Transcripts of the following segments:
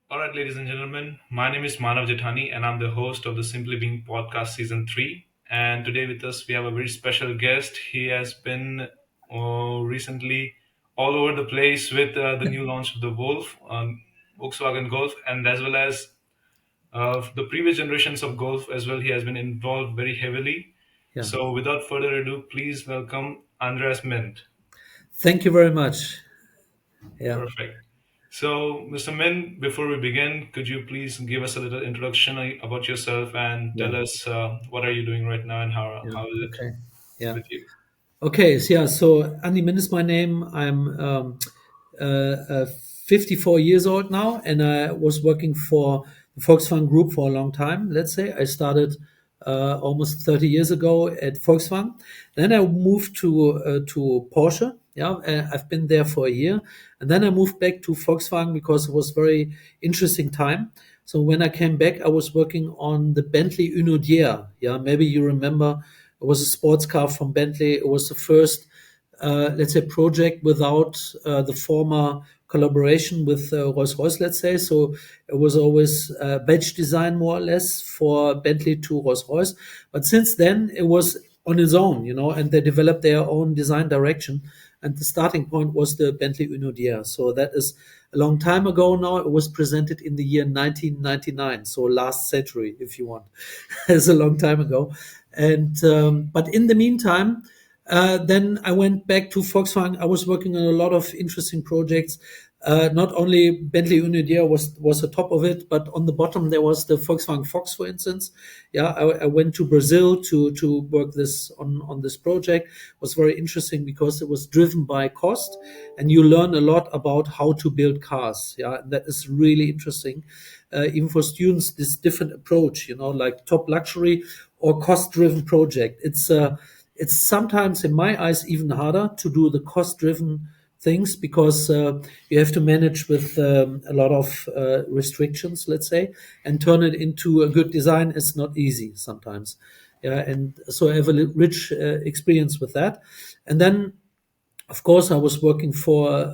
All right, ladies and gentlemen, my name is Manav Jethani, and I'm the host of the Simply Being podcast season 3. And today with us, we have a very special guest. He has been recently all over the place with the new launch of the Volkswagen Golf, and as well as the previous generations of Golf as well. He has been involved very heavily. Yeah. So, without further ado, please welcome Andreas Mindt. Thank you very much. Yeah. Perfect. So, Mr. Min, before we begin, could you please give us a little introduction about yourself and Yeah. tell us what are you doing right now and Yeah. how is it Okay. Yeah. with you? Okay. So, Andy Min is my name. I'm 54 years old now, and I was working for the Volkswagen Group for a long time. Let's say I started almost 30 years ago at Volkswagen. Then I moved to Porsche. Yeah, I've been there for a year, and then I moved back to Volkswagen because it was very interesting time. So when I came back, I was working on the Bentley Uno. Yeah, maybe you remember. It was a sports car from Bentley. It was the first, let's say, project without the former collaboration with Rolls-Royce, let's say. So it was always badge design, more or less, for Bentley to Rolls-Royce. But since then, it was on its own, and they developed their own design direction. And the starting point was the Bentley Uno. So that is a long time ago now. It was presented in the year 1999, so last century, if you want. It's a long time ago. And but in the meantime, then I went back to Volkswagen. I was working on a lot of interesting projects. Not only Bentley Unidia was the top of it, but on the bottom there was the Volkswagen Fox, for instance. Yeah, I went to Brazil to work this on this project. It was very interesting because it was driven by cost, and you learn a lot about how to build cars. Yeah, that is really interesting. Even for students, this different approach, like top luxury or cost-driven project. It's sometimes, in my eyes, even harder to do the cost-driven things because you have to manage with a lot of restrictions, let's say, and turn it into a good design is not easy sometimes. Yeah, and so I have a rich experience with that. And then of course, I was working for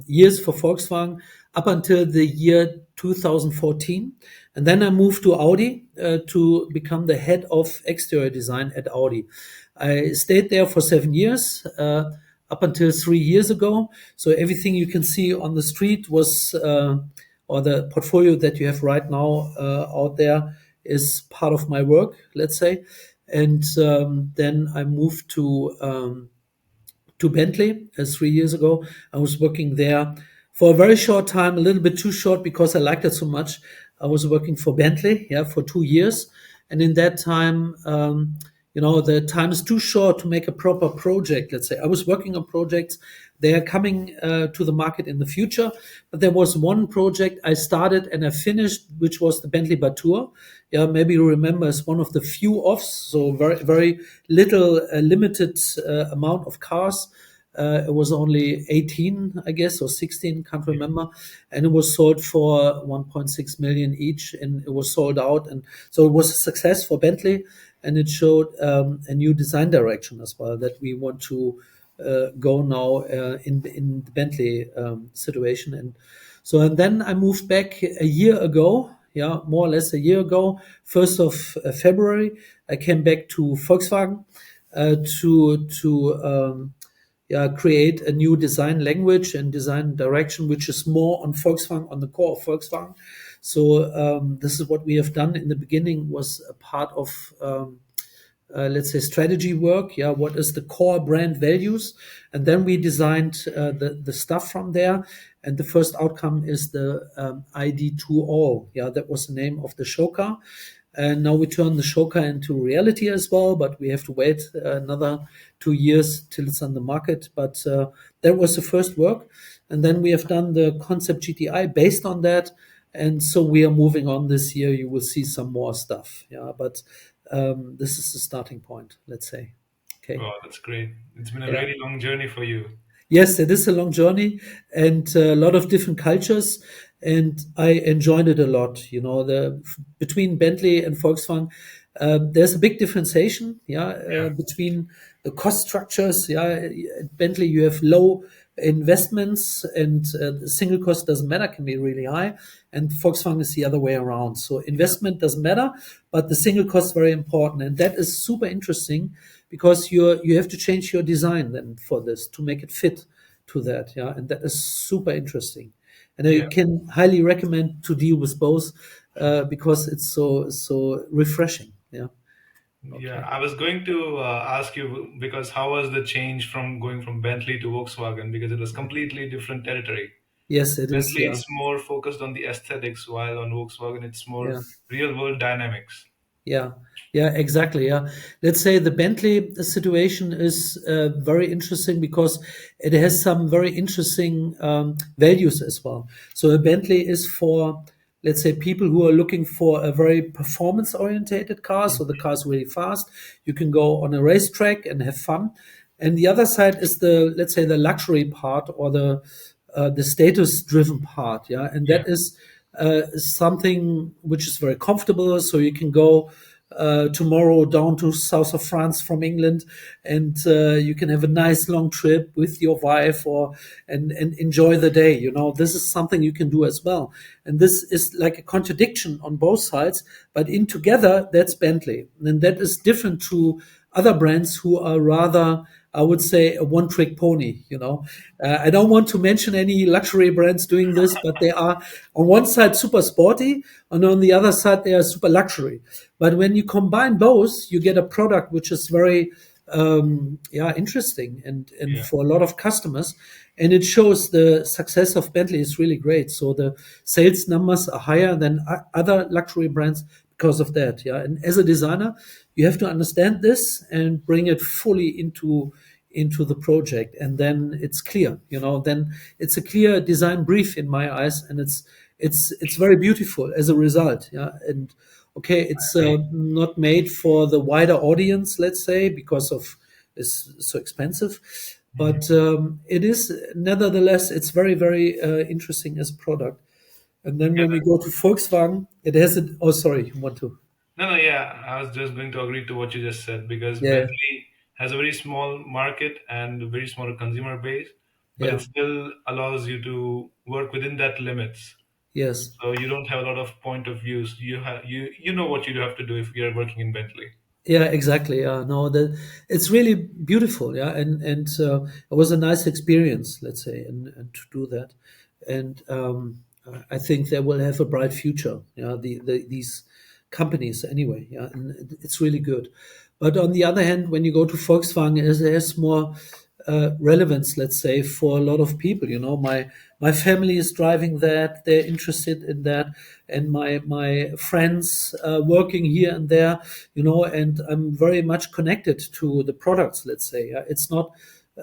years for Volkswagen up until the year 2014. And then I moved to Audi to become the head of exterior design at Audi. I stayed there for 7 years, up until 3 years ago. So everything you can see on the street was, or the portfolio that you have right now out there is part of my work, let's say. And then I moved to Bentley 3 years ago. I was working there for a very short time, a little bit too short because I liked it so much. I was working for Bentley, yeah, for 2 years, and in that time, the time is too short to make a proper project. Let's say I was working on projects. They are coming to the market in the future, but there was one project I started and I finished, which was the Bentley Batour. Yeah, maybe you remember, it's one of the few offs, so very very little, limited amount of cars. It was only 18, I guess, or 16, can't remember. And it was sold for 1.6 million each, and it was sold out. And so it was a success for Bentley, and it showed a new design direction as well that we want to go now in the Bentley situation. And then I moved back a year ago, yeah, more or less a year ago, 1st of February. I came back to Volkswagen to yeah, create a new design language and design direction, which is more on Volkswagen, on the core of Volkswagen. So this is what we have done in the beginning, was a part of let's say strategy work. Yeah, what is the core brand values, and then we designed the stuff from there. And the first outcome is the ID2O. Yeah, that was the name of the show car. And now we turn the show car into reality as well, but we have to wait another 2 years till it's on the market. But that was the first work. And then we have done the concept GTI based on that. And so we are moving on this year. You will see some more stuff. Yeah, but this is the starting point, let's say. Okay. Wow, that's great. It's been a Yeah. really long journey for you. Yes, it is a long journey and a lot of different cultures, and I enjoyed it a lot. The between Bentley and Volkswagen, there's a big differentiation. Yeah, Yeah. between the cost structures. Yeah, at Bentley you have low investments and the single cost doesn't matter, can be really high, and Volkswagen is the other way around. So Yeah. investment doesn't matter, but the single cost is very important, and that is super interesting because you have to change your design then for this to make it fit to that, yeah, and that is super interesting. And I Yeah. can highly recommend to deal with both because it's so refreshing. Yeah. Yeah, Okay. I was going to ask you because how was the change from going from Bentley to Volkswagen? Because it was completely different territory. Yes, it is. Bentley, Yeah. it's more focused on the aesthetics, while on Volkswagen, it's more Yeah. real world dynamics. Yeah, yeah, exactly. Yeah, let's say the Bentley situation is very interesting because it has some very interesting values as well. So a Bentley is for, let's say, people who are looking for a very performance-orientated car. So the car's really fast. You can go on a racetrack and have fun. And the other side is the, let's say, the luxury part or the status-driven part. Yeah, and Yeah, that is something which is very comfortable. So you can go tomorrow down to south of France from England, and you can have a nice long trip with your wife, or and enjoy the day. You know, this is something you can do as well, and this is like a contradiction on both sides. But in together, that's Bentley, and that is different to other brands who are rather, I would say, a one-trick pony. You know, I don't want to mention any luxury brands doing this, but they are on one side super sporty, and on the other side they are super luxury. But when you combine both, you get a product which is very, yeah, interesting and yeah, for a lot of customers. And it shows the success of Bentley is really great. So the sales numbers are higher than other luxury brands because of that. Yeah, and as a designer, you have to understand this and bring it fully into the project, and then it's clear. You know, then it's a clear design brief in my eyes, and it's very beautiful as a result. Yeah, and okay, it's I agree. not made for the wider audience, let's say, because of it's so expensive, Mhm. but it is nevertheless it's very interesting as a product. And then Yeah, when we go to Volkswagen, it has it. Oh, sorry, you want to? no, no, yeah, I was just going to agree to what you just said because Yeah, Bentley has a very small market and a very small consumer base, but it yeah, still allows you to work within that limits. yes. So you don't have a lot of point of views. You know what you have to do if you're working in Bentley. Yeah, exactly. Yeah, no, it's really beautiful. Yeah, and it was a nice experience, let's say, and to do that, and I think they will have a bright future. Yeah, these companies anyway. Yeah, and it's really good. But on the other hand, when you go to Volkswagen, it has more relevance, let's say, for a lot of people. You know, my family is driving that; they're interested in that, and my friends working here and there. You know, and I'm very much connected to the products. Let's say, yeah? It's not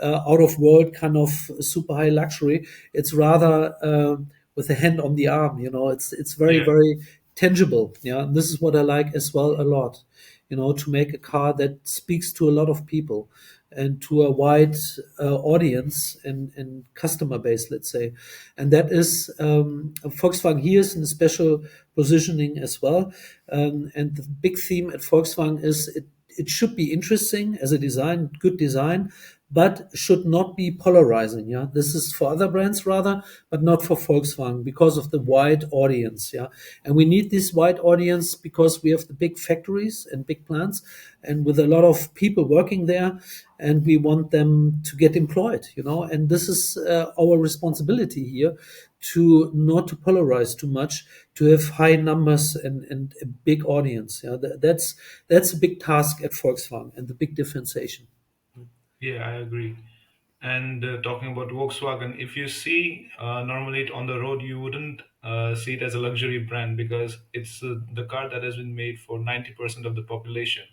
out of world kind of super high luxury. It's rather with a hand on the arm. You know, it's very Yeah, very tangible. Yeah, and this is what I like as well a lot. You know, to make a car that speaks to a lot of people and to a wide audience and customer base, let's say. And that is Volkswagen here is in a special positioning as well. And the big theme at Volkswagen is it should be interesting as a design, good design, but should not be polarizing. Yeah, this is for other brands rather, but not for Volkswagen because of the wide audience. Yeah, and we need this wide audience because we have the big factories and big plants, and with a lot of people working there, and we want them to get employed. You know, and this is our responsibility here to not to polarize too much, to have high numbers and a big audience. Yeah, that's a big task at Volkswagen and the big differentiation. yeah, I agree. And talking about Volkswagen, if you see normally on the road, you wouldn't see it as a luxury brand because it's the car that has been made for 90% of the population.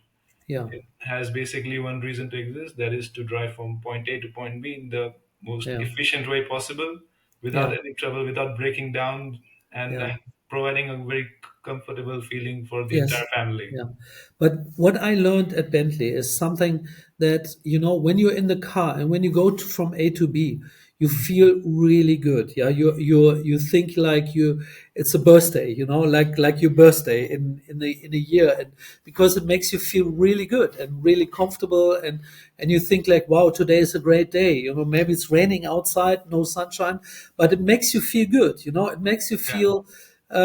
Yeah, It has basically one reason to exist, that is to drive from point A to point B in the most yeah, efficient way possible, without yeah, any trouble, without breaking down, and yeah. providing a very comfortable feeling for the Yes. entire family. Yeah. But what I learned at Bentley is something that, you know, when you're in the car and when you go from A to B, you feel really good. Yeah, you think like you it's a birthday, like your birthday in a year, and because it makes you feel really good and really comfortable, and you think like, wow, today is a great day. Maybe it's raining outside, no sunshine, but it makes you feel good. It makes you Yeah. feel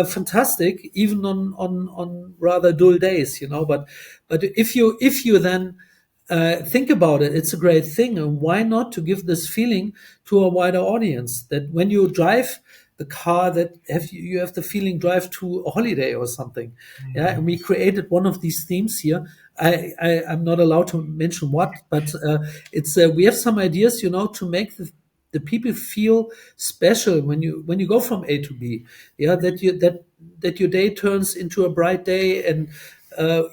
fantastic, even on rather dull days. But if you then think about it, it's a great thing, and why not to give this feeling to a wider audience, that when you drive the car, that you have the feeling drive to a holiday or something. Yeah, and we created one of these themes here. I'm not allowed to mention what, but it's we have some ideas, to make the people feel special when you go from A to B. Yeah, that your day turns into a bright day, and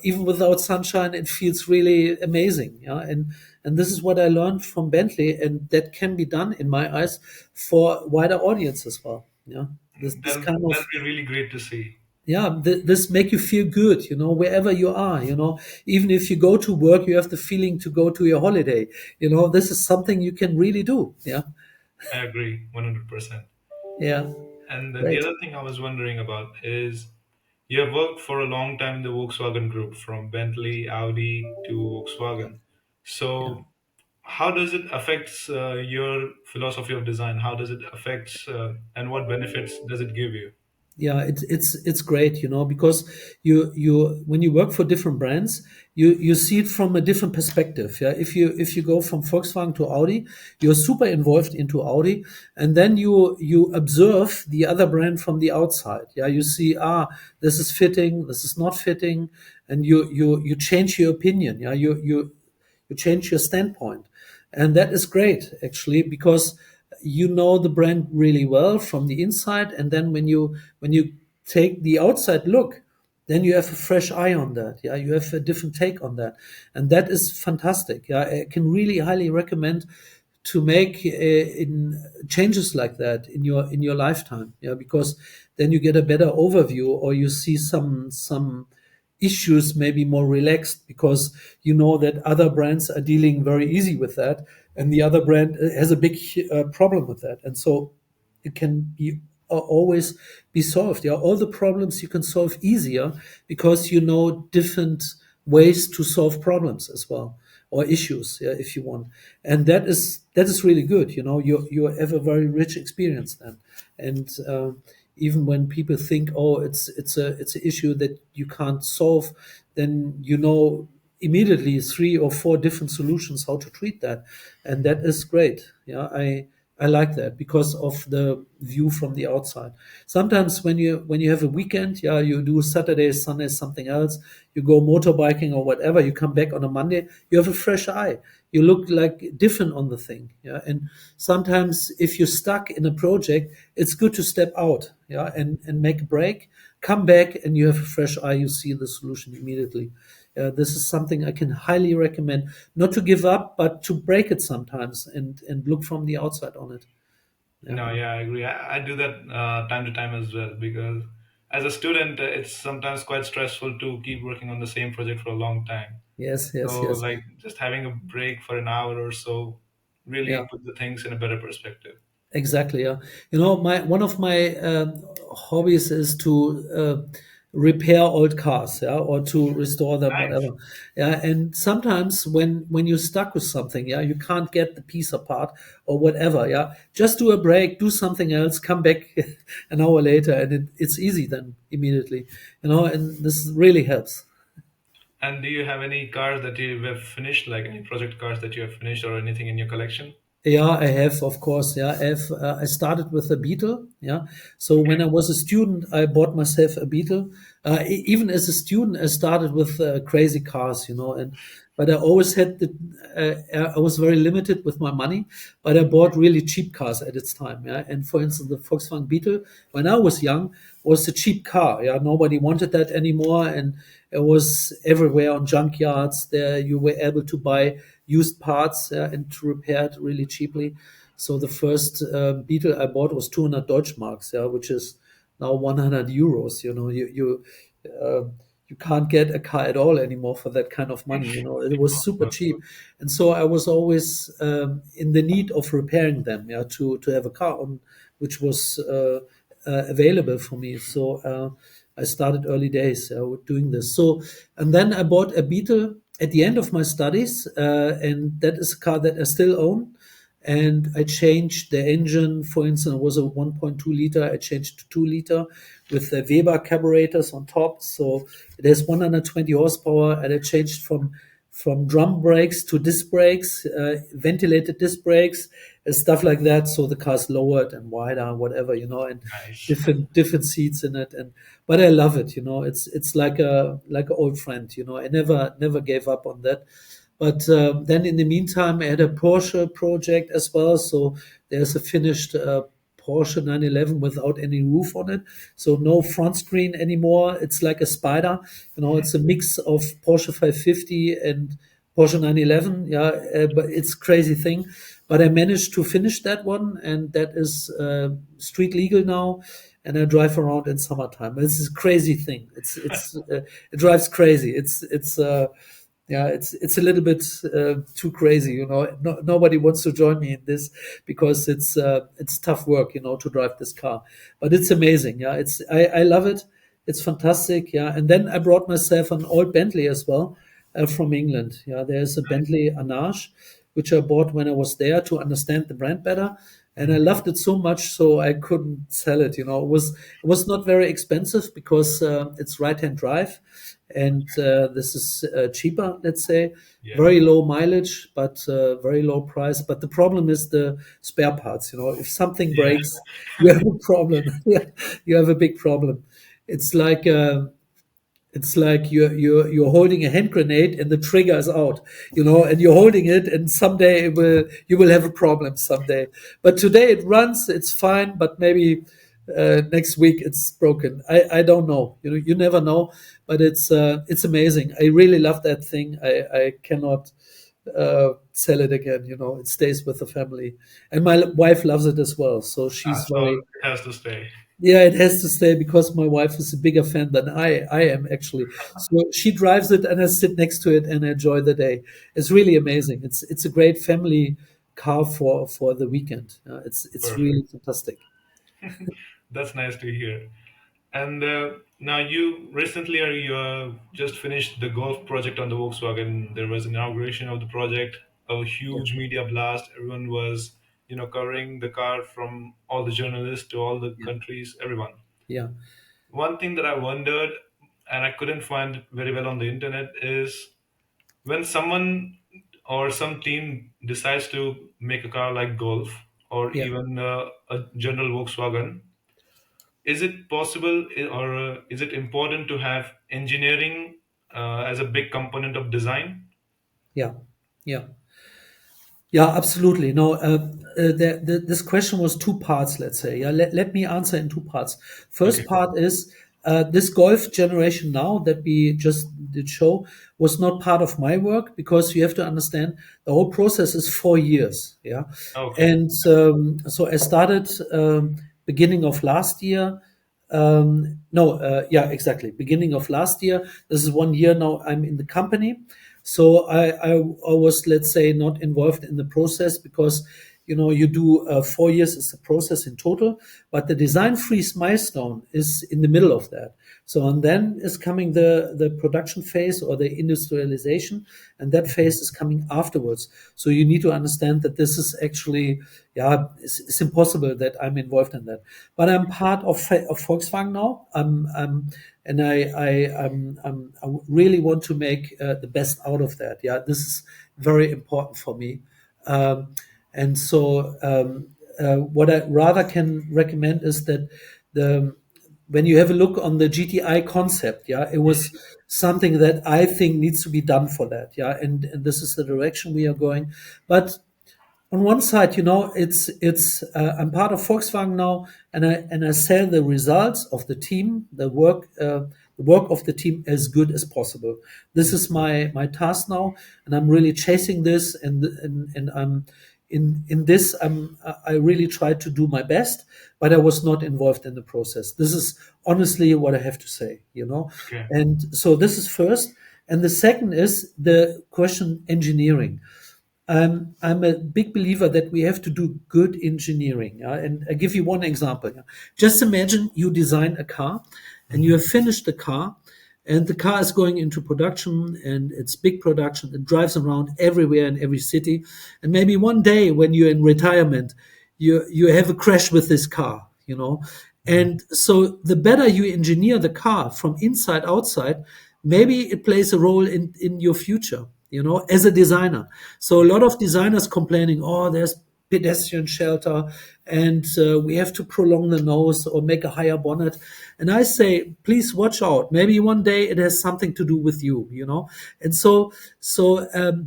even without sunshine, it feels really amazing. Yeah, and this is what I learned from Bentley, and that can be done in my eyes for wider audience as well. Yeah, this kind That'll of, be really great to see. yeah, this make you feel good, wherever you are. Even if you go to work, you have the feeling to go to your holiday. This is something you can really do. Yeah, I agree 100%. yeah, And the great. other thing I was wondering about is you have worked for a long time in the Volkswagen group, from Bentley, Audi to Volkswagen. Yeah. So, how does it affect your philosophy of design? How does it affect, and what benefits does it give you? Yeah, it's great, because you when you work for different brands, you see it from a different perspective. Yeah, if you go from Volkswagen to Audi, you're super involved into Audi, and then you observe the other brand from the outside. Yeah, you see, this is fitting, this is not fitting, and you change your opinion. Yeah, you change your standpoint, and that is great actually, because you know the brand really well from the inside, and then when you take the outside look, then you have a fresh eye on that. Yeah, you have a different take on that, and that is fantastic. Yeah, I can really highly recommend to make in changes like that in your lifetime. Yeah, because then you get a better overview, or you see some issues maybe more relaxed, because you know that other brands are dealing very easy with that, and the other brand has a big problem with that, and so it can be always be solved. Yeah, all the problems you can solve easier, because you know different ways to solve problems as well, or issues, yeah, if you want. And that is really good. You have a very rich experience then. And even when people think, oh, it's an issue that you can't solve, then immediately three or four different solutions how to treat that, and that is great. Yeah, I like that because of the view from the outside. Sometimes when you have a weekend, yeah, you do Saturday, Sunday, something else, you go motorbiking or whatever, you come back on a Monday, you have a fresh eye. You look like different on the thing. Yeah. And sometimes if you're stuck in a project, it's good to step out, yeah, and make a break, come back, and you have a fresh eye, you see the solution immediately. This is something I can highly recommend, not to give up, but to break it sometimes, and look from the outside on it. Yeah. No, yeah, I agree. I do that time to time as well, because as a student, it's sometimes quite stressful to keep working on the same project for a long time. Yes, yes, So, yes. like, just having a break for an hour or so Yeah. really put the things in a better perspective. Exactly. Yeah. My one of my hobbies is to repair old cars, yeah, or to restore them, Nice. whatever. Yeah. And sometimes when you're stuck with something, yeah, you can't get the piece apart or whatever. Yeah. Just do a break, do something else, come back an hour later, and it's easy then immediately. And this really helps. And do you have any cars that you have finished, like any project cars that you have finished or anything in your collection? Yeah, I have, of course. Yeah, I have. I started with a Beetle. Yeah, so when Okay. I was a student, I bought myself a Beetle. Even as a student, I started with crazy cars, and but I always had I was very limited with my money, but I bought really cheap cars at its time. Yeah, and for instance, the Volkswagen Beetle, when I was young, was a cheap car. Yeah, nobody wanted that anymore, and it was everywhere on junkyards. There, you were able to buy used parts, and to repair it really cheaply. So the first Beetle I bought was 200 Deutschmarks, yeah, which is now 100 euros. You you can't get a car at all anymore for that kind of money. It was super Of cheap, and so I was always in the need of repairing them, yeah, to have a car on which was available for me. So I started early days with doing this. So, and then I bought a Beetle at the end of my studies, and that is a car that I still own. And I changed the engine. For instance, it was a 1.2 liter. I changed to 2 liter with the Weber carburetors on top. So it has 120 horsepower, and I changed from drum brakes to disc brakes, ventilated disc brakes, and stuff like that. So the car's lowered and wider, whatever, and nice. different seats in it. And but I love it. It's like an old friend. I never gave up on that. But then in the meantime, I had a Porsche project as well. So there's a finished Porsche 911 without any roof on it. So no front screen anymore. It's like a spider. It's a mix of Porsche 550 and Porsche 911. Yeah, but it's crazy thing. But I managed to finish that one, and that is street legal now. And I drive around in summertime. This is a crazy thing. It drives crazy. It's yeah, it's a little bit too crazy. Nobody wants to join me in this because it's tough work, to drive this car. But it's amazing. Yeah, I love it. It's fantastic. Yeah, and then I brought myself an old Bentley as well from England. Yeah, there's a Bentley Anage, which I bought when I was there to understand the brand better. And I loved it so much, so I couldn't sell it. It was not very expensive because it's right-hand drive, and this is cheaper, let's say. Yeah. Very low mileage, but very low price. But the problem is the spare parts. If something Yeah. breaks, you have a problem. You have a big problem. It's like you're holding a hand grenade and the trigger is out, and you're holding it, and someday you will have a problem someday. But today it runs, it's fine, but maybe next week it's broken. I don't know. You never know. But it's amazing. I really love that thing. I cannot sell it again. It stays with the family, and my wife loves it as well. So she's So very, it has to stay. yeah, it has to stay because my wife is a bigger fan than I am actually. So she drives it and I sit next to it and enjoy the day. It's really amazing. It's a great family car for the weekend. It's really Perfect. fantastic. That's nice to hear. And now you recently are you just finished the golf project on the Volkswagen. There was inauguration of the project, a Yeah, huge media blast. Everyone was, covering the car from all the journalists to all the yeah, countries, everyone. yeah, One thing that I wondered and I couldn't find very well on the internet is when someone or some team decides to make a car like Golf or yeah, even a general Volkswagen, is it possible or is it important to have engineering as a big component of design? yeah, yeah. Yeah, absolutely. No, this question was two parts, let's say. Yeah, let me answer in two parts. Okay. First part is this golf generation now that we just did show was not part of my work because you have to understand the whole process is 4 years. Yeah. Okay. And so I started beginning of last year. No, yeah, exactly. Beginning of last year. This is 1 year now. I'm in the company, so I was, let's say, not involved in the process because you do 4 years is the process in total, but the design freeze milestone is in the middle of that. So and then is coming the production phase or the industrialization, and that phase is coming afterwards. So you need to understand that this is actually, yeah, it's impossible that I'm involved in that. But I'm part of Volkswagen now. And I really want to make the best out of that. Yeah, this is very important for me. And so, what I rather can recommend is that the when you have a look on the GTI concept, yeah, it was something that I think needs to be done for that. Yeah, and this is the direction we are going. But on one side, it's I'm part of Volkswagen now, and I sell the results of the team, the work of the team as good as possible. This is my task now, and I'm really chasing this, and I'm in this, I really tried to do my best, but I was not involved in the process. This is honestly what I have to say, you know. Okay. And so this is first, and the second is the question engineering. I'm a big believer that we have to do good engineering. And I give you one example. Yeah. Just imagine you design a car and you Hmm. have finished the car, and the car is going into production, and it's big production. It drives around everywhere in every city. And maybe one day when you're in retirement, you have a crash with this car, you know. Hmm. And so the better you engineer the car from inside outside, maybe it plays a role in your future, you know, as a designer. So a Yeah. lot of designers complaining, oh, there's pedestrian shelter, and we have to prolong the nose or make a higher bonnet. And I say, please watch out. Maybe one day it has something to do with you, you know. And so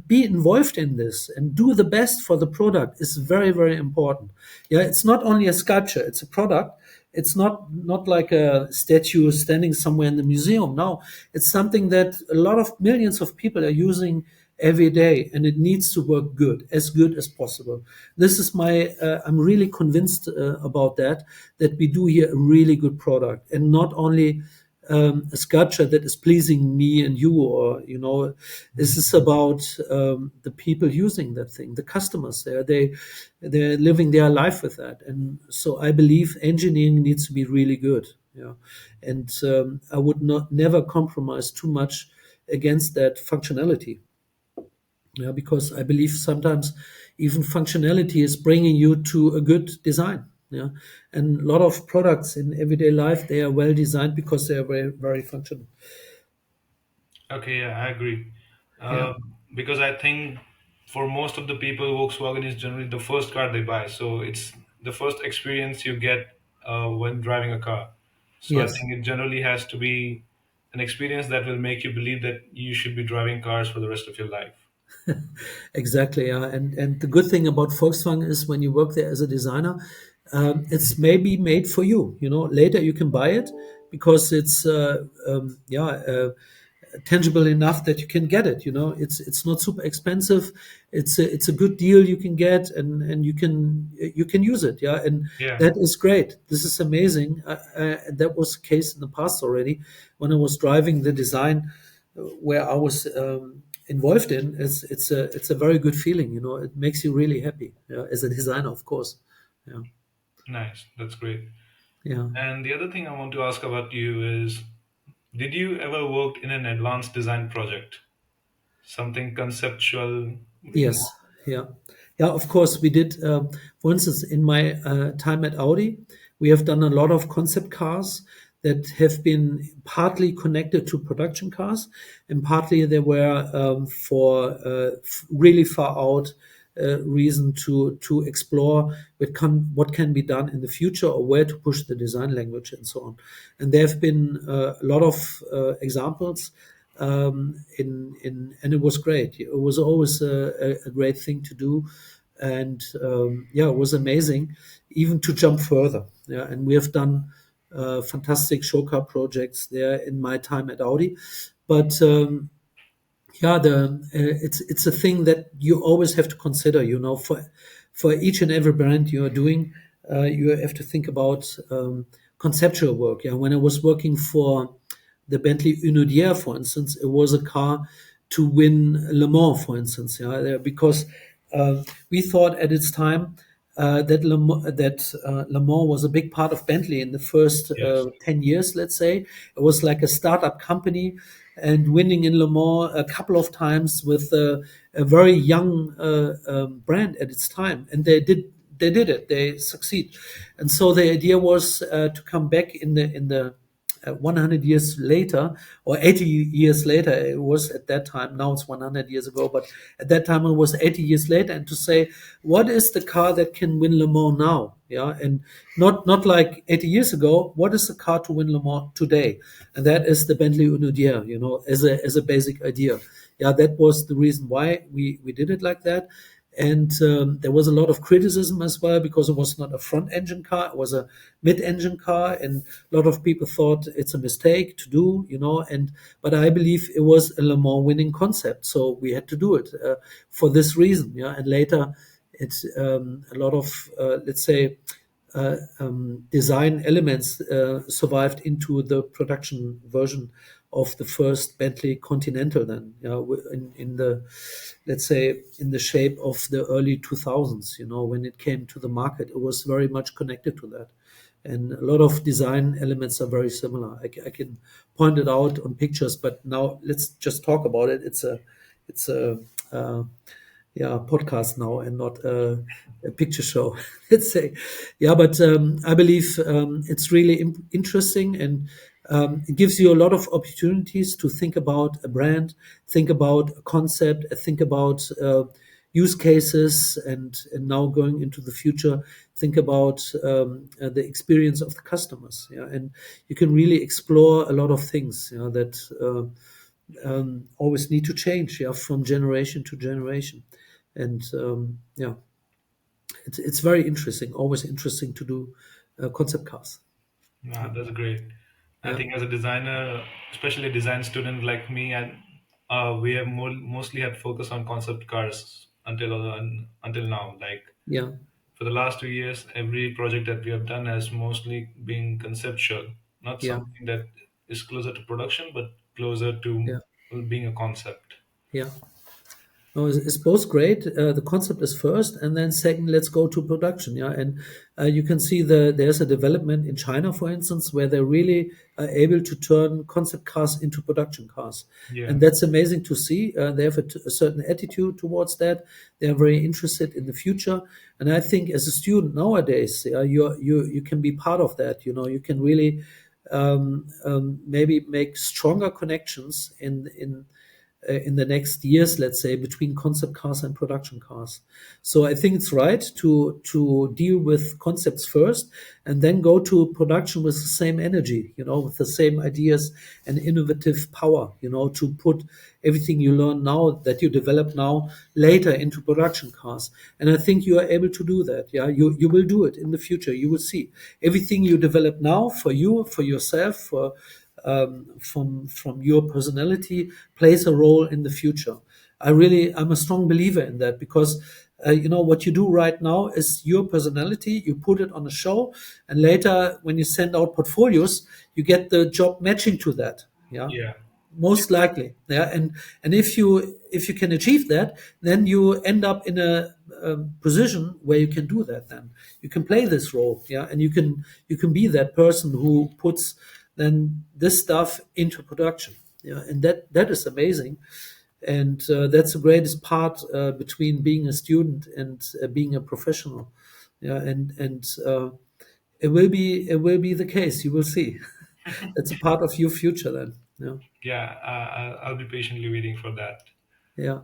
be involved in this and do the best for the product is very, very important. Yeah, it's not only a sculpture; it's a product. It's not like a statue standing somewhere in the museum. No, it's something that a lot of millions of people are using every day, and it needs to work good as possible. This is my. I'm really convinced about that we do here a really good product, and not only a sculpture that is pleasing me and you, or you know, this is about the people using that thing, the customers. They're living their life with that, and so I believe engineering needs to be really good. Yeah, and I would not never compromise too much against that functionality. Yeah, because I believe sometimes even functionality is bringing you to a good design. Yeah, and a lot of products in everyday life, they are well designed because they are very, very functional. Okay, yeah, I agree. Yeah. Uh, because I think for most of the people, Volkswagen is generally the first car they buy. So it's the first experience you get when driving a car. So I Yes. think it generally has to be an experience that will make you believe that you should be driving cars for the rest of your life. Exactly. Yeah. And the good thing about Volkswagen is when you work there as a designer, it's maybe made for you. You know, later you can buy it because it's tangible enough that you can get it. You know, it's not super expensive. It's a good deal you can get, and you can use it. Yeah, and Yeah, that is great. This is amazing. That was the case in the past already when I was driving the design where I was involved in. It's a very good feeling. You know, it makes you really happy. Yeah, as a designer, of course. Yeah, nice. That's great. yeah. And the other thing I want to ask about you is, did you ever work in an advanced design project? Something conceptual? Yes, yeah, yeah. Of course, we did. For instance, in my time at Audi, we have done a lot of concept cars that have been partly connected to production cars, and partly they were for really far out reason to explore what can be done in the future or where to push the design language and so on. And there have been a lot of examples in and it was great. It was always a great thing to do, and yeah, it was amazing, even to jump further. Yeah, and we have done fantastic show car projects there in my time at Audi, but yeah, it's a thing that you always have to consider. You know, for each and every brand you are doing, you have to think about conceptual work. Yeah, when I was working for the Bentley Unidier, for instance, it was a car to win Le Mans, for instance. Yeah, because we thought at its time that Le Mans was a big part of Bentley in the first Yes. 10 years, let's say. It was like a startup company and winning in Le Mans a couple of times with a very young brand at its time. And they did it. They succeed. And so the idea was to come back in the 100 years later or 80 years later. It was at that time. Now it's 100 years ago, but at that time it was 80 years later, and to say what is the car that can win Le Mans now. Yeah, and not like 80 years ago. What is the car to win Le Mans today? And that is the Bentley Unidier, you know, as a basic idea. Yeah, that was the reason why we did it like that. And there was a lot of criticism as well because it was not a front engine car, it was a mid engine car, and a lot of people thought it's a mistake to do, you know. And but I believe it was a Le Mans winning concept, so we had to do it for this reason. Yeah, and later it's a lot of let's say design elements survived into the production version of the first Bentley Continental. Then, in the, let's say, in the shape of the early 2000s. When it came to the market, it was very much connected to that, and a lot of design elements are very similar. I can point it out on pictures, but now let's just talk about it. It's a uh, yeah, podcast now and not a picture show. Let's say, yeah. But I believe it's really interesting, and it gives you a lot of opportunities to think about a brand, think about a concept, think about use cases, and now going into the future, think about the experience of the customers. Yeah, and you can really explore a lot of things. That. Always need to change, yeah, from generation to generation, and yeah, it's very interesting, always interesting to do concept cars. Nah, that's great. I Yeah, think as a designer, especially a design student like me, and we have mostly had focus on concept cars until now. Like yeah, for the last 2 years, every project that we have done has mostly been conceptual, not yeah, something that is closer to production, but closer to yeah, being a concept. yeah. No, it's both great. The concept is first, and then second, let's go to production. Yeah, and you can see there's a development in China, for instance, where they really are able to turn concept cars into production cars, Yeah, and that's amazing to see. They have a certain attitude towards that. They are very interested in the future, and I think as a student nowadays, you can be part of that. You can really maybe make stronger connections in the next years, let's say, between concept cars and production cars. So I think it's right to deal with concepts first and then go to production with the same energy, with the same ideas and innovative power, to put everything you learn now that you develop now later into production cars. And I think you are able to do that. Yeah, you will do it in the future. You will see everything you develop now for you, for yourself, from your personality plays a role in the future. I'm a strong believer in that because what you do right now is your personality. You put it on a show, and later when you send out portfolios, you get the job matching to that. Yeah, yeah, most likely. Yeah, and if you can achieve that, then you end up in a position where you can do that. Then you can play this role. Yeah, and you can be that person who puts then this stuff into production. Yeah, and that is amazing, and that's the greatest part between being a student and being a professional. Yeah, and it will be the case. You will see. That's a part of your future then. Yeah, yeah. I'll be patiently waiting for that. yeah,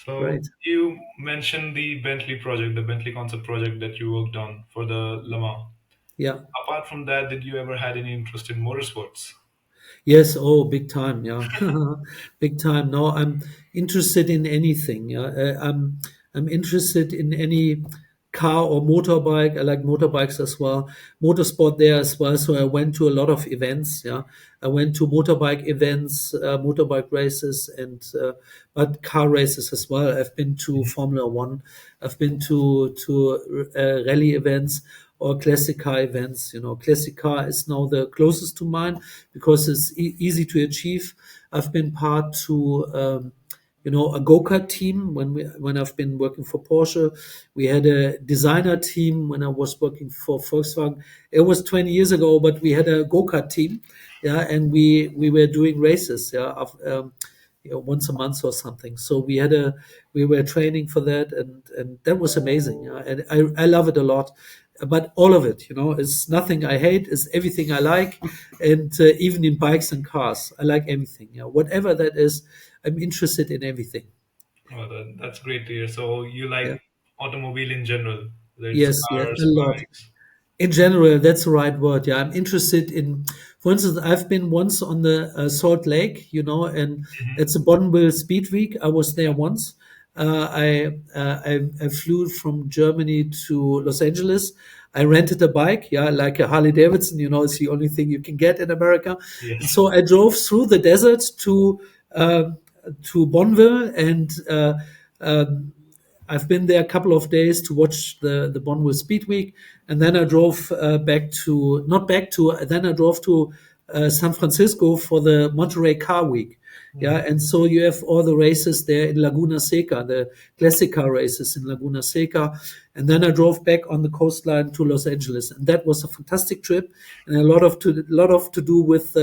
So great. you mentioned the Bentley project, the Bentley concept project that you worked on for the Lama. Yeah. Apart from that, did you ever had any interest in motorsports? Yes, oh, big time, yeah, big time. No, I'm interested in anything. Yeah, I'm interested in any car or motorbike. I like motorbikes as well. Motorsport there as well. So I went to a lot of events. Yeah, I went to motorbike events, motorbike races, and but car races as well. I've been to Formula One. I've been to rally events or classic car events. Classic car is now the closest to mine because it's easy to achieve. I've been part to a go-kart team when I've been working for Porsche. We had a designer team when I was working for Volkswagen. It was 20 years ago, but we had a go-kart team, yeah, and we were doing races, yeah, once a month or something. So we were training for that, and that was amazing. Yeah, and I love it a lot. But all of it, is nothing I hate. Is everything I like, and even in bikes and cars, I like everything. Yeah, whatever that is, I'm interested in everything. Well, that's great to hear. So you like Yeah. automobile in general, whether it's Yes, yes, a cars, lot. bikes. In general, that's the right word. Yeah, I'm interested in, for instance, I've been once on the Salt Lake, and Hmm. it's a Bonneville Speed Week. I was there once. I flew from Germany to Los Angeles. I rented a bike, yeah, like a Harley Davidson. It's the only thing you can get in America. And Yes. so I drove through the desert to Bonneville, and um I've been there a couple of days to watch the Bonville Speed Week, and then I drove back to not back to then I drove to San Francisco for the Monterey Car Week. Yeah, Mm. and so you have all the races there in Laguna Seca, the classic car races in Laguna Seca, and then I drove back on the coastline to Los Angeles, and that was a fantastic trip, and a lot of to do with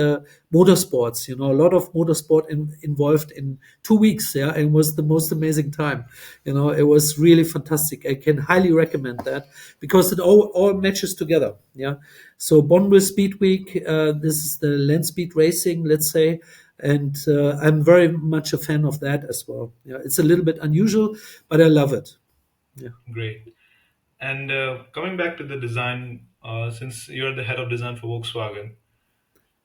motorsports. You know, a lot of motorsport involved in 2 weeks. Yeah, and it was the most amazing time. You know, it was really fantastic. I can highly recommend that because it all matches together. Yeah, so Bonville Speed Week. This is the land speed racing, let's say, and I'm very much a fan of that as well. Yeah, it's a little bit unusual, but I love it. Yeah, Great. And coming back to the design, since you're the head of design for Volkswagen,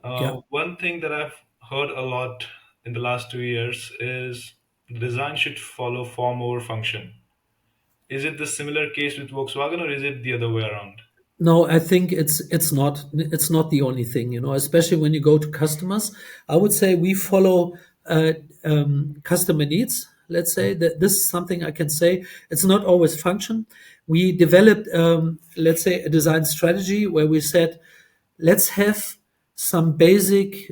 yeah. one thing that I've heard a lot in the last 2 years is design should follow form over function. Is it the similar case with Volkswagen, or is it the other way around? No, I think it's not the only thing, you know, especially when you go to customers. I would say we follow uh, customer needs. Let's say that this is something I can say. It's not always function. We developed, let's say, a design strategy where we said, let's have some basic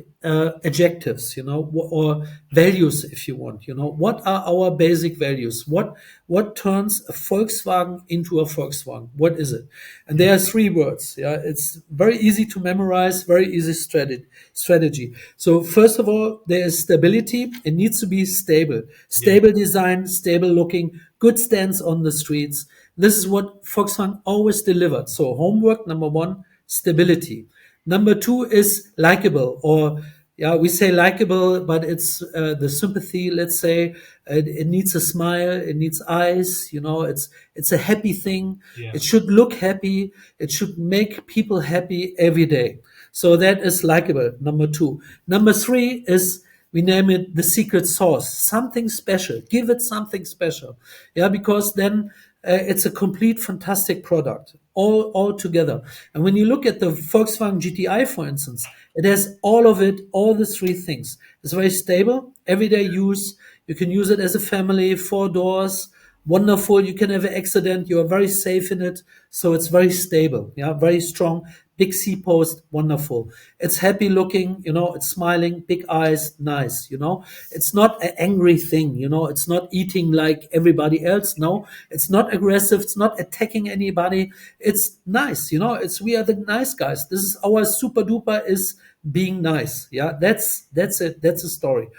adjectives, you know, or values, if you want. You know, what are our basic values? What turns a Volkswagen into a Volkswagen? What is it? And there are three words. Yeah, it's very easy to memorize, very easy strategy. So first of all, there is stability. It needs to be stable, Yeah, stable design, stable looking, good stance on the streets. This is what Volkswagen always delivered. So homework number one, stability. Number two is likable, or yeah, we say likable, but it's the sympathy. Let's say it needs a smile, it needs eyes. You know, it's a happy thing. yeah, It should look happy. It should make people happy every day. So that is likable. Number two. Number three is we name it the secret sauce, something special. Give it something special, yeah, because then it's a complete fantastic product all together. And when you look at the Volkswagen GTI, for instance, it has all of it, all the three things. It's very stable, everyday use. You can use it as a family, four doors, wonderful. You can have an accident. You are very safe in it. So it's very stable. Yeah, very strong. Big C post, wonderful. It's happy looking, you know, it's smiling, big eyes, nice, you know. It's not an angry thing, you know, it's not eating like everybody else. No, it's not aggressive, it's not attacking anybody. It's nice, you know, it's we are the nice guys. This is our super duper is being nice. Yeah, that's it. That's a story.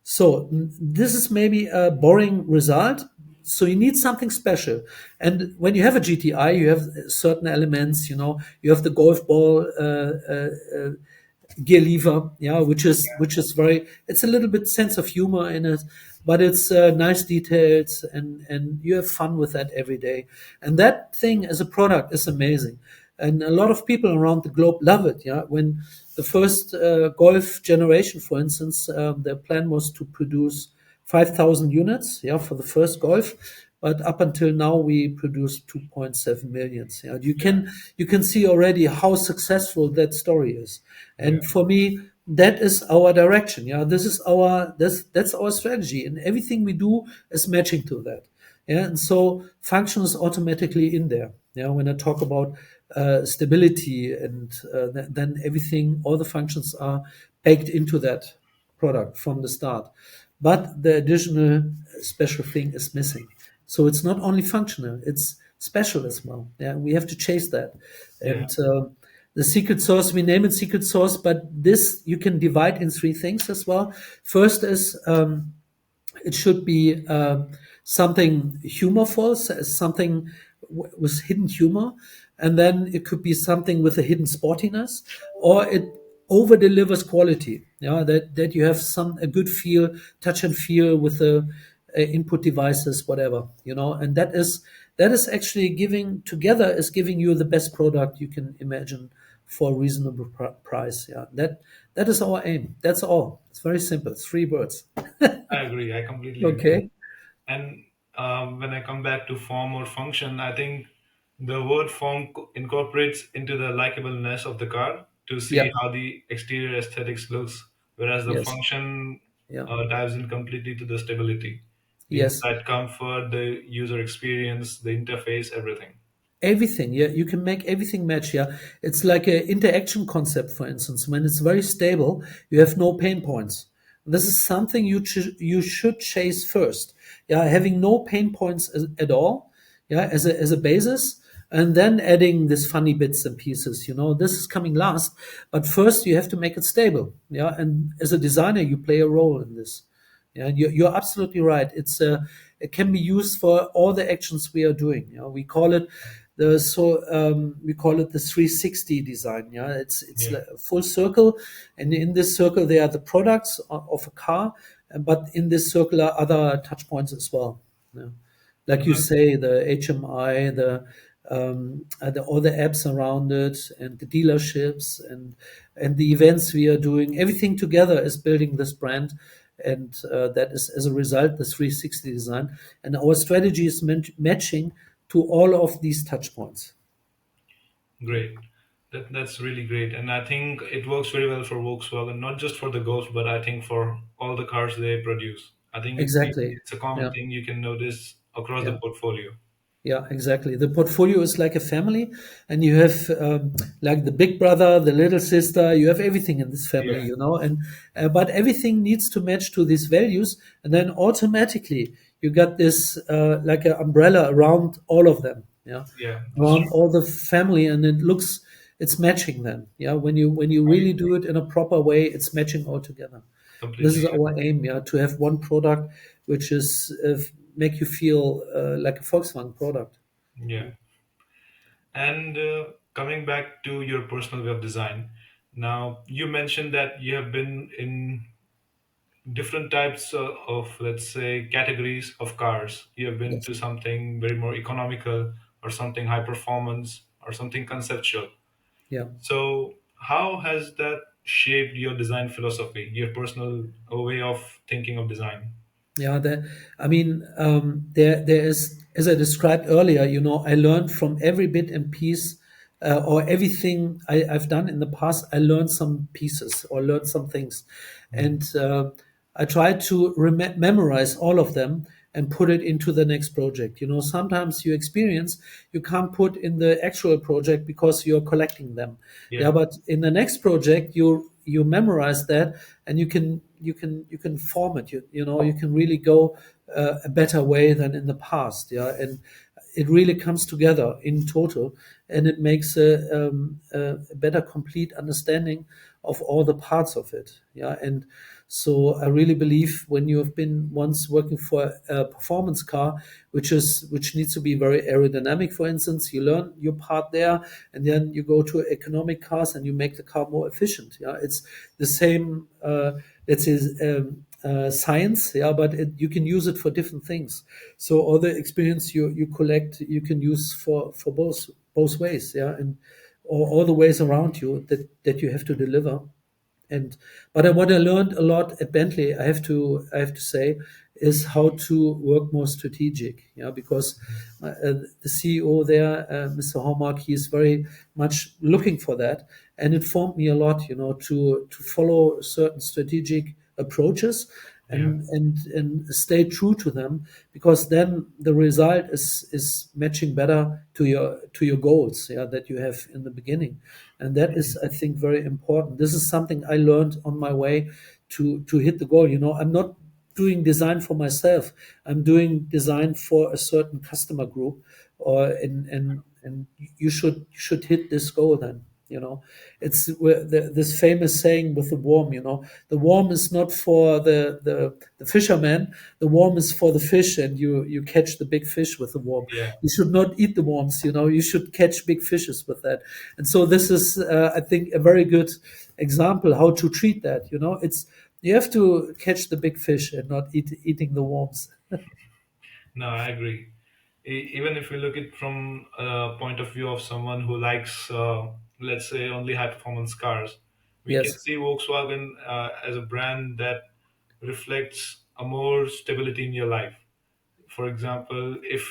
So this is maybe a boring result. So you need something special. And when you have a GTI, you have certain elements. You know, you have the golf ball gear lever, yeah, which is very. It's a little bit sense of humor in it, but it's nice details, and you have fun with that every day. And that thing as a product is amazing, and a lot of people around the globe love it. Yeah, when the first Golf generation, for instance, their plan was to produce 5,000 units, yeah, for the first Golf. But up until now, we produced 2.7 millions. Yeah, yeah, you can see already how successful that story is. yeah, And for me, that is our direction. Yeah, this is our that's our strategy, and everything we do is matching to that. Yeah, and so function is automatically in there. Yeah, when I talk about stability, and then everything, all the functions are baked into that product from the start. But the additional special thing is missing. So it's not only functional; it's special as well. Yeah, we have to chase that, yeah, and the secret sauce, we name it secret sauce, but this you can divide in three things as well. First is it should be something humorful, something with hidden humor, and then it could be something with a hidden sportiness, or it over delivers quality. Yeah, that you have some a good feel, touch and feel with the input devices, whatever, you know, and that is actually giving together is giving you the best product you can imagine for a reasonable price. Yeah, that is our aim. That's all. It's very simple. It's three words. I agree. I completely agree. Okay. And when I come back to form or function, I think the word form incorporates into the likableness of the car to Yeah. see how the exterior aesthetics looks, whereas the Yes. function Yeah. dives in completely to the stability. the Yes. inside comfort, the user experience, the interface, everything. Everything, yeah, you can make everything match. Yeah, it's like an interaction concept, for instance. When it's very stable, you have no pain points. This is something you should chase first. Yeah, having no pain points at all. Yeah, as a basis, and then adding these funny bits and pieces. This is coming last, but first you have to make it stable. Yeah, and as a designer, you play a role in this. Yeah, you're absolutely right. It can be used for all the actions we are doing. We call it the 360 design. Yeah, it's Yeah. like a full circle, and in this circle there are the products of a car, but in this circle are other touch points as well. Yeah. Like you That- say, the HMI, all the apps around it, and the dealerships, and the events we are doing. Everything together is building this brand, and that is as a result the 360 design. And our strategy is matching to all of these touch points. Great. That's really great. And I think it works very well for Volkswagen, not just for the Golf, but I think for all the cars they produce. I think Exactly. it's a common Yeah. thing you can notice across the Yeah. portfolio. Yeah, exactly. The portfolio is like a family, and you have like the big brother, the little sister. You have everything in this family, Yeah. and but everything needs to match to these values, and then automatically you got this like an umbrella around all of them. Yeah, Yeah, that's around true. all the family, and it's matching then. Yeah, when you I really do it in a proper way, it's matching all together. This completely is our aim, yeah, to have one product which is make you feel like a Volkswagen product. agree. Yeah. And coming back to your personal way of design, now you mentioned that you have been in different types of, let's say, categories of cars. You have been Yes. to something very more economical, or something high performance, or something conceptual. Yeah. So how has that shaped your design philosophy, your personal way of thinking of design? Yeah, I mean, there is, as I described earlier, I learned from every bit and piece, or everything I've done in the past. I learned some pieces or learned some things, Mm. and I tried to memorize all of them and put it into the next project. Sometimes you experience you can't put in the actual project because you're collecting them. Yeah, Yeah, but in the next project you memorize that, and you can form it. You can really go a better way than in the past. Yeah, and it really comes together in total, and it makes a better complete understanding of all the parts of it. Yeah, and so I really believe when you have been once working for a performance car, which needs to be very aerodynamic, for instance, you learn your part there, and then you go to economic cars and you make the car more efficient. Yeah, it's the same. Let's say science. Yeah, but you can use it for different things. So all the experience you collect, you can use for both ways. Yeah, and all the ways around you that you have to deliver. And but what I learned a lot at Bentley, I have to say, is how to work more strategic. Yeah, because the CEO there, Mr. Hallmark, he is very much looking for that, and it formed me a lot. To follow certain strategic approaches yeah, and stay true to them, because then the result is matching better to your goals, yeah, that you have in the beginning. And that is, I think, very important. This is something I learned on my way to hit the goal. I'm not doing design for myself. I'm doing design for a certain customer group, or and you should hit this goal then. It's this famous saying with the worm. The worm is not for the fisherman. The worm is for the fish, and you catch the big fish with the worm. yeah. You should not eat the worms. You should catch big fishes with that. And so this is, I think, a very good example how to treat that. It's you have to catch the big fish and not eating the worms. No, I agree. Even if we look at from a point of view of someone who likes, let's say, only high performance cars, we can Yes. see Volkswagen as a brand that reflects a more stability in your life. For example, if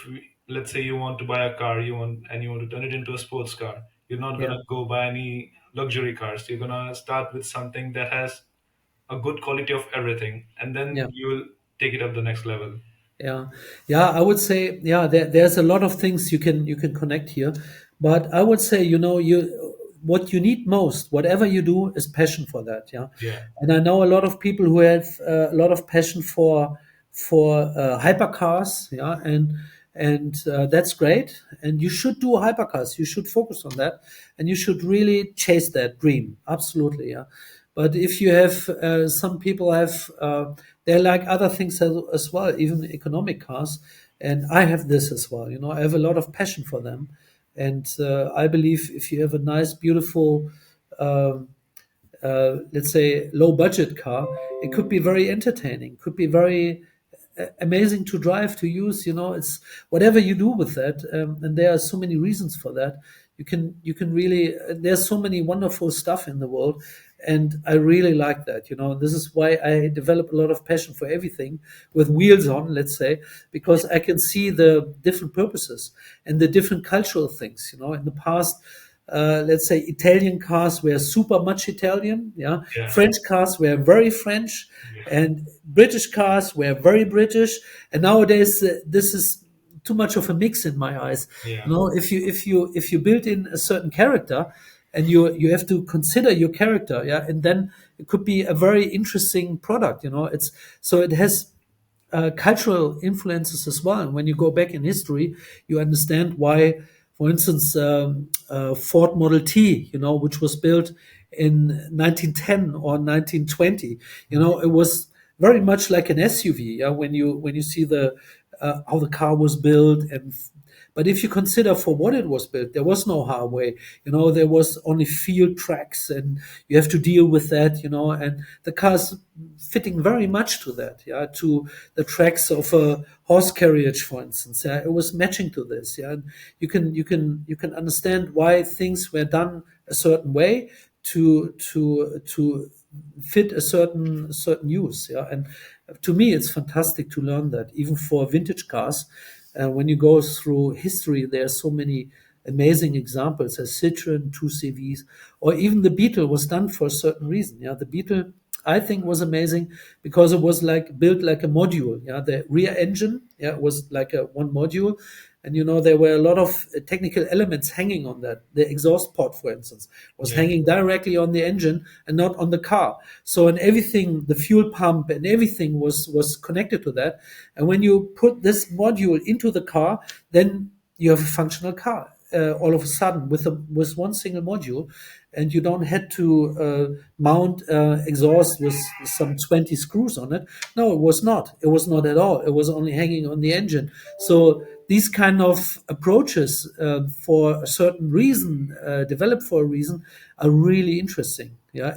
let's say you want to buy a car, you want to turn it into a sports car, you're not Yeah. gonna go buy any luxury cars. You're gonna start with something that has a good quality of everything, and then Yeah. you'll take it up the next level. Yeah, yeah, I would say, yeah, there's a lot of things you can connect here, but I would say, you what you need most, whatever you do, is passion for that. Yeah, Yeah, and I know a lot of people who have a lot of passion for hypercars. Yeah, and that's great. And you should do hypercars. You should focus on that, and you should really chase that dream. Absolutely. Yeah. But if you have some people have they like other things as well, even economic cars, and I have this as well. I have a lot of passion for them, and I believe if you have a nice, beautiful, um, let's say, low budget car, it could be very entertaining, could be very amazing to drive, to use. It's whatever you do with that, and there are so many reasons for that. You can really, there's so many wonderful stuff in the world, and I really like that. This is why I develop a lot of passion for everything with wheels on, let's say, because I can see the different purposes and the different cultural things. In the past, let's say, Italian cars were super much Italian. Yeah, yeah, French cars were very French, yeah, and British cars were very British. And nowadays, this is too much of a mix in my eyes. yeah, If you build in a certain character, and you have to consider your character, yeah, and then it could be a very interesting product. It's so it has cultural influences as well. And when you go back in history, you understand why, for instance, Ford Model T, which was built in 1910 or 1920, it was very much like an SUV. Yeah, when you see the how the car was built, but if you consider for what it was built, there was no highway. There was only field tracks, and you have to deal with that. And the car's fitting very much to that. Yeah, to the tracks of a horse carriage, for instance. Yeah, it was matching to this. Yeah, and you can understand why things were done a certain way to fit a certain use. Yeah, and to me, it's fantastic to learn that, even for vintage cars. When you go through history, there are so many amazing examples, as Citroen 2CVs, or even the Beetle was done for a certain reason. Yeah, the Beetle, I think, was amazing because it was like built like a module. Yeah, the rear engine, yeah, was like a one module, and there were a lot of technical elements hanging on that. The exhaust port, for instance, was yeah, hanging directly on the engine and not on the car. So, and everything, the fuel pump and everything was connected to that. And when you put this module into the car, then you have a functional car. All of a sudden, with one single module, and you don't had to mount exhaust with some 20 screws on it. No, it was not. It was not at all. It was only hanging on the engine. So these kind of approaches, for a certain reason, developed for a reason, are really interesting. Yeah,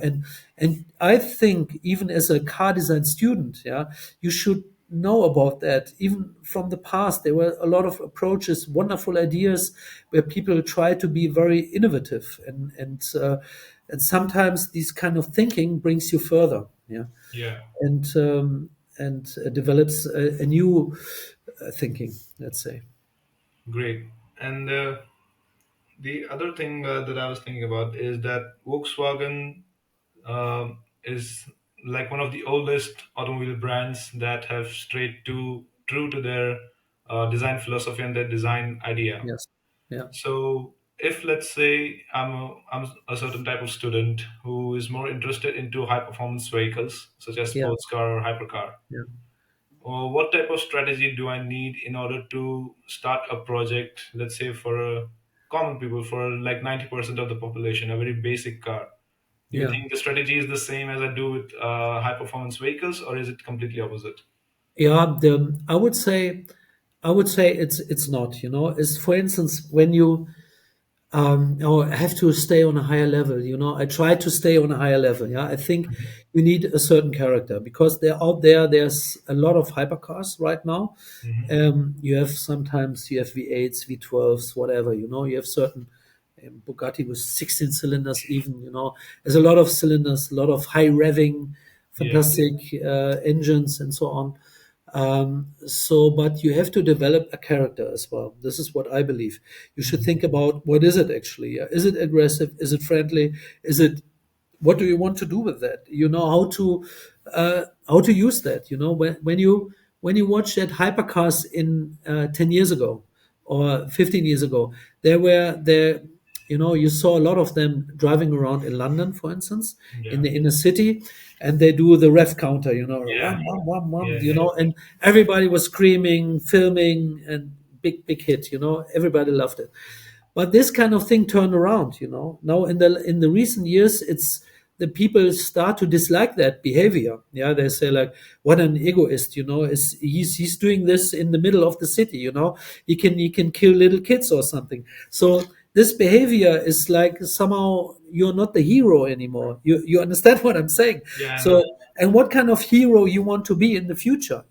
and I think, even as a car design student, yeah, you should know about that. Even from the past, there were a lot of approaches, wonderful ideas, where people try to be very innovative, and sometimes this kind of thinking brings you further. Yeah, yeah. and develops a new thinking, let's say. Great. And the other thing that I was thinking about is that Volkswagen is like one of the oldest automobile brands that have straight to true to their design philosophy and their design idea. Yes. Yeah. So, if let's say I'm a certain type of student who is more interested into high performance vehicles such as Yeah. sports car or hypercar, Yeah. what type of strategy do I need in order to start a project, let's say for a common people, for like 90% of the population, a very basic car? Do you Yeah. think the strategy is the same as I do with high performance vehicles, or is it completely opposite? Yeah. I would say it's not. Is, for instance, when you or have to stay on a higher level. I try to stay on a higher level. Yeah, I think you need a certain character, because they're out there. There's a lot of hypercars right now. Hmm. You have V8s, V12s, whatever. You have certain Bugatti with 16 cylinders, even. There's a lot of cylinders, a lot of high revving, Yeah. fantastic engines, and so on. But you have to develop a character as well. This is what I believe. You should think about, what is it actually? Yeah? Is it aggressive? Is it friendly? Is it, what do you want to do with that? How to use that. When you when you watch that hypercars in 10 years ago or 15 years ago, they were there. You saw a lot of them driving around in London, for instance, in Yeah. the inner city, and they do the rev counter, Yeah. wham, wham, wham, wham, Yeah. Yeah. and everybody was screaming, filming, and big hit. Everybody loved it. But this kind of thing turned around. Now in the recent years, it's the people start to dislike that behavior. Yeah, they say like, "What an egoist!" Is he's doing this in the middle of the city? He can kill little kids or something. So this behavior is like somehow you're not the hero anymore. You understand what I'm saying? Yeah. I know. So, and what kind of hero you want to be in the future?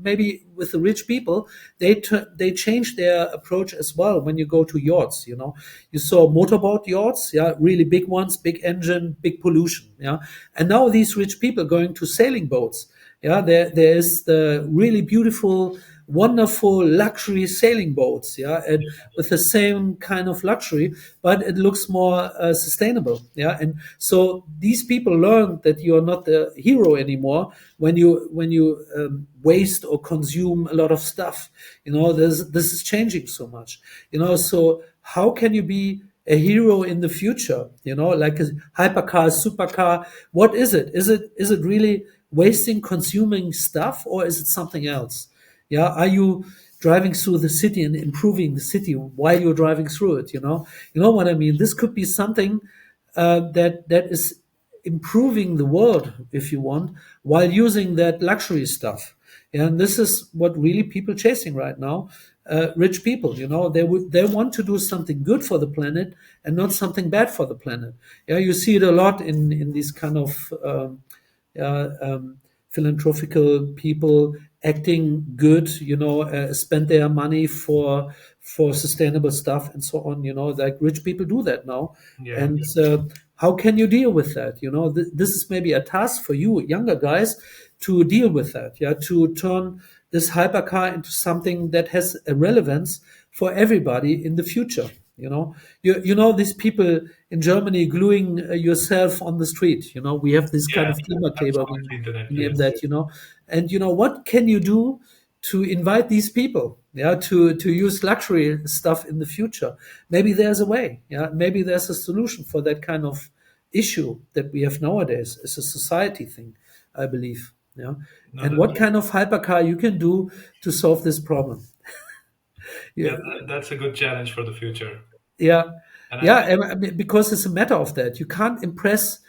Maybe with the rich people, they change their approach as well. When you go to yachts, you saw motorboat yachts, yeah, really big ones, big engine, big pollution, yeah. And now these rich people going to sailing boats, yeah. There is the really beautiful, wonderful luxury sailing boats, yeah, and with the same kind of luxury, but it looks more sustainable, yeah. And so these people learn that you are not the hero anymore when you waste or consume a lot of stuff. This is changing so much. So how can you be a hero in the future? Like a hypercar, supercar. What is it? Is it really wasting, consuming stuff, or is it something else? Yeah, are you driving through the city and improving the city while you're driving through it? You know what I mean. This could be something that is improving the world, if you want, while using that luxury stuff. And this is what really people chasing right now. Rich people, they want to do something good for the planet and not something bad for the planet. Yeah, you see it a lot in these kind of philanthropical people acting good, spend their money for sustainable stuff and so on. Like rich people do that now, Yeah. and how can you deal with that? This is maybe a task for you, younger guys, to deal with that. Yeah, to turn this hypercar into something that has a relevance for everybody in the future. These people in Germany gluing yourself on the street. We have this kind Yeah. of I've Klimakleber. saw it on the internet. We name Yes. that. And what can you do to invite these people? Yeah, to use luxury stuff in the future. Maybe there's a way. Yeah, maybe there's a solution for that kind of issue that we have nowadays. It's a society thing, I believe. Yeah, No, and that, what kind of hypercar you can do to solve this problem? yeah, Yeah, that's a good challenge for the future. yeah, And I yeah. think, I mean, because it's a matter of that. You can't impress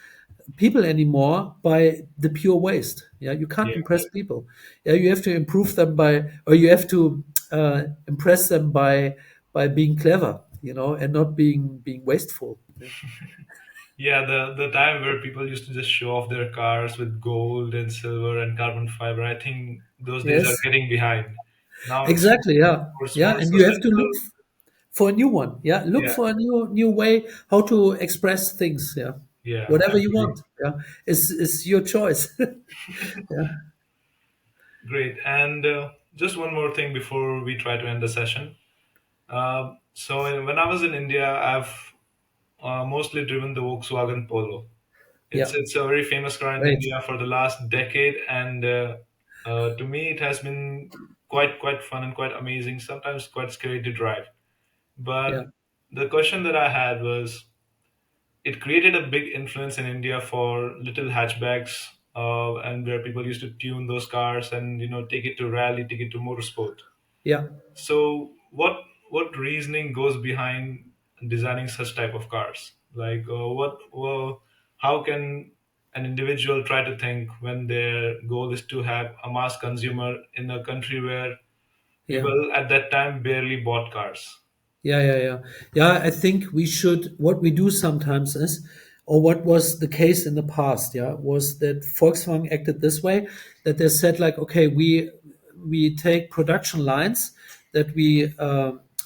people anymore by the pure waste. Yeah, you can't yeah, impress people. Yeah, you have to improve them or you have to impress them by being clever. And not being wasteful. Yeah. yeah, the time where people used to just show off their cars with gold and silver and carbon fiber, I think those days are Yes, getting behind. Now it's exactly. Yeah, more yeah. more And you have to look sustainable. for a new one. Yeah, look Yeah, for a new way how to express things. Yeah, yeah, whatever you absolutely. want. Yeah, is your choice. Yeah, Great. And just one more thing before we try to end the session. When I was in India, I've mostly driven the Volkswagen Polo. It's yeah. it's a very famous car in Great. India for the last decade, and to me, it has been quite fun and quite amazing. Sometimes quite scary to drive. Yeah, But the question that I had was, it created a big influence in India for little hatchbacks, and where people used to tune those cars and take it to rally, take it to motorsport. yeah. So what reasoning goes behind designing such type of cars? Like how can an individual try to think when their goal is to have a mass consumer in a country where Yeah. people at that time barely bought cars? Yeah. I think we should. What we do sometimes is, or what was the case in the past, yeah, was that Volkswagen acted this way, that they said like, okay, we take production lines that we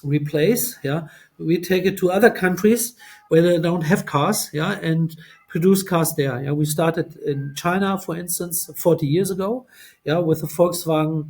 replace, yeah, we take it to other countries where they don't have cars, yeah, and produce cars there. Yeah, we started in China, for instance, 40 years ago, yeah, with the Volkswagen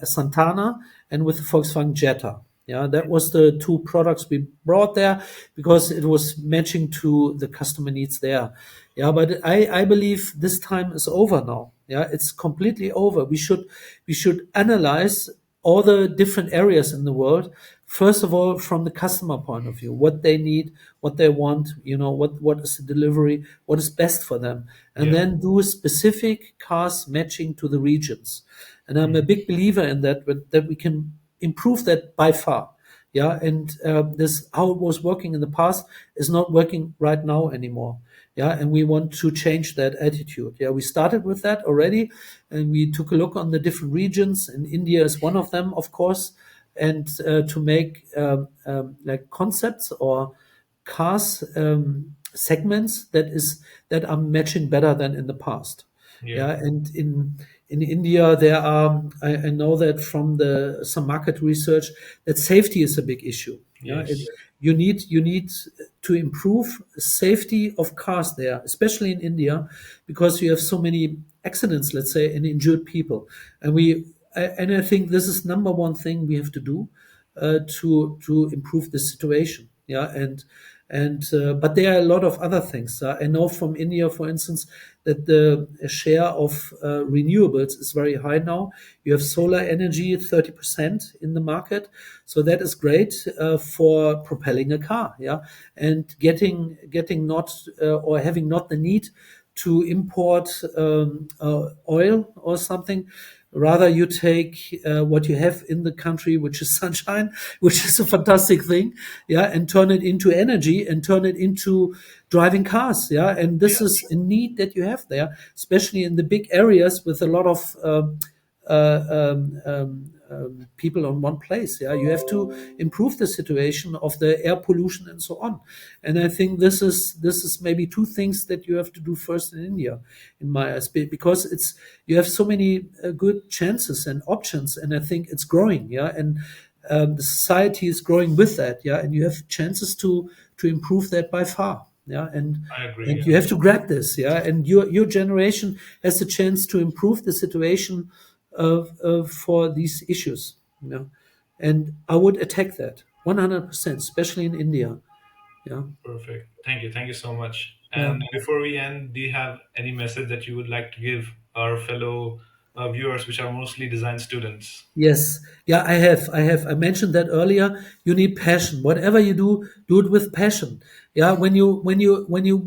Santana and with the Volkswagen Jetta. Yeah, that was the two products we brought there because it was matching to the customer needs there. Yeah, but I believe this time is over now. Yeah, it's completely over. We should analyze all the different areas in the world. First of all, from the customer point of view, what they need, what they want, what is the delivery, what is best for them, and Yeah. then do specific cars matching to the regions. And I'm a Mhm. big believer in that, that we can improve that by far. Yeah, and this how it was working in the past is not working right now anymore. Yeah, and we want to change that attitude. Yeah, we started with that already, and we took a look on the different regions, and India is one of them, of course, and to make like concepts or cars segments that are matching better than in the past. Yeah. Yeah, and in India there are I know that from the some market research that safety is a big issue. Yeah, Yes. you need to improve safety of cars there, especially in India, because you have so many accidents, let's say, and injured people, and I think this is number one thing we have to do to improve the situation. Yeah, and but there are a lot of other things. I know from India, for instance, that the share of renewables is very high now. You have solar energy, 30% in the market, so that is great for propelling a car. Yeah, and getting not or having not the need to import oil or something. Rather, you take what you have in the country, which is sunshine, which is a fantastic thing, yeah, and turn it into energy and turn it into driving cars, yeah. And this is a need that you have there, especially in the big areas with a lot of people on one place. Yeah, you have to improve the situation of the air pollution and so on. And I think this is maybe two things that you have to do first in India, in my eyes, because it's you have so many good chances and options, and I think it's growing. Yeah, and the society is growing with that. Yeah, and you have chances to improve that by far. Yeah, I agree. and Yeah. you have to grab this. Yeah, and your generation has the chance to improve the situation for these issues. You know, and I would attack that 100%, especially in India. Yeah, Perfect. Thank you. Thank you so much. yeah. And before we end, do you have any message that you would like to give our fellow viewers, which are mostly design students? Yes. Yeah, I have. I have. I mentioned that earlier. You need passion. Whatever you do it with passion. Yeah. When you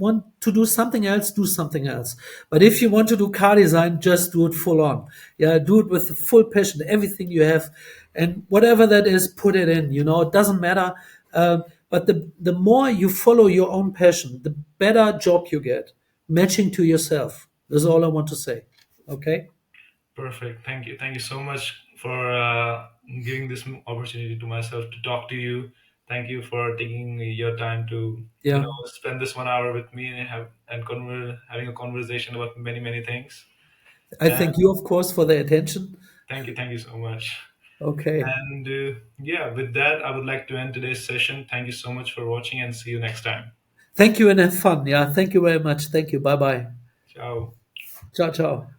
want to do something else, do something else. But if you want to do car design, just do it full on. Yeah. Do it with full passion. Everything you have, and whatever that is, put it in. It doesn't matter. But the more you follow your own passion, the better job you get, matching to yourself. That's all I want to say. Okay. Perfect. Thank you. Thank you so much for giving this opportunity to myself to talk to you. Thank you for taking your time to Yeah. spend this 1 hour with me and having a conversation about many many things. I And thank you, of course, for the attention. thank you so much. Okay. And yeah, with that, I would like to end today's session. Thank you so much for watching, and see you next time. Thank you and have fun. Yeah. Thank you very much. Thank you. Bye bye. Ciao. Ciao, ciao.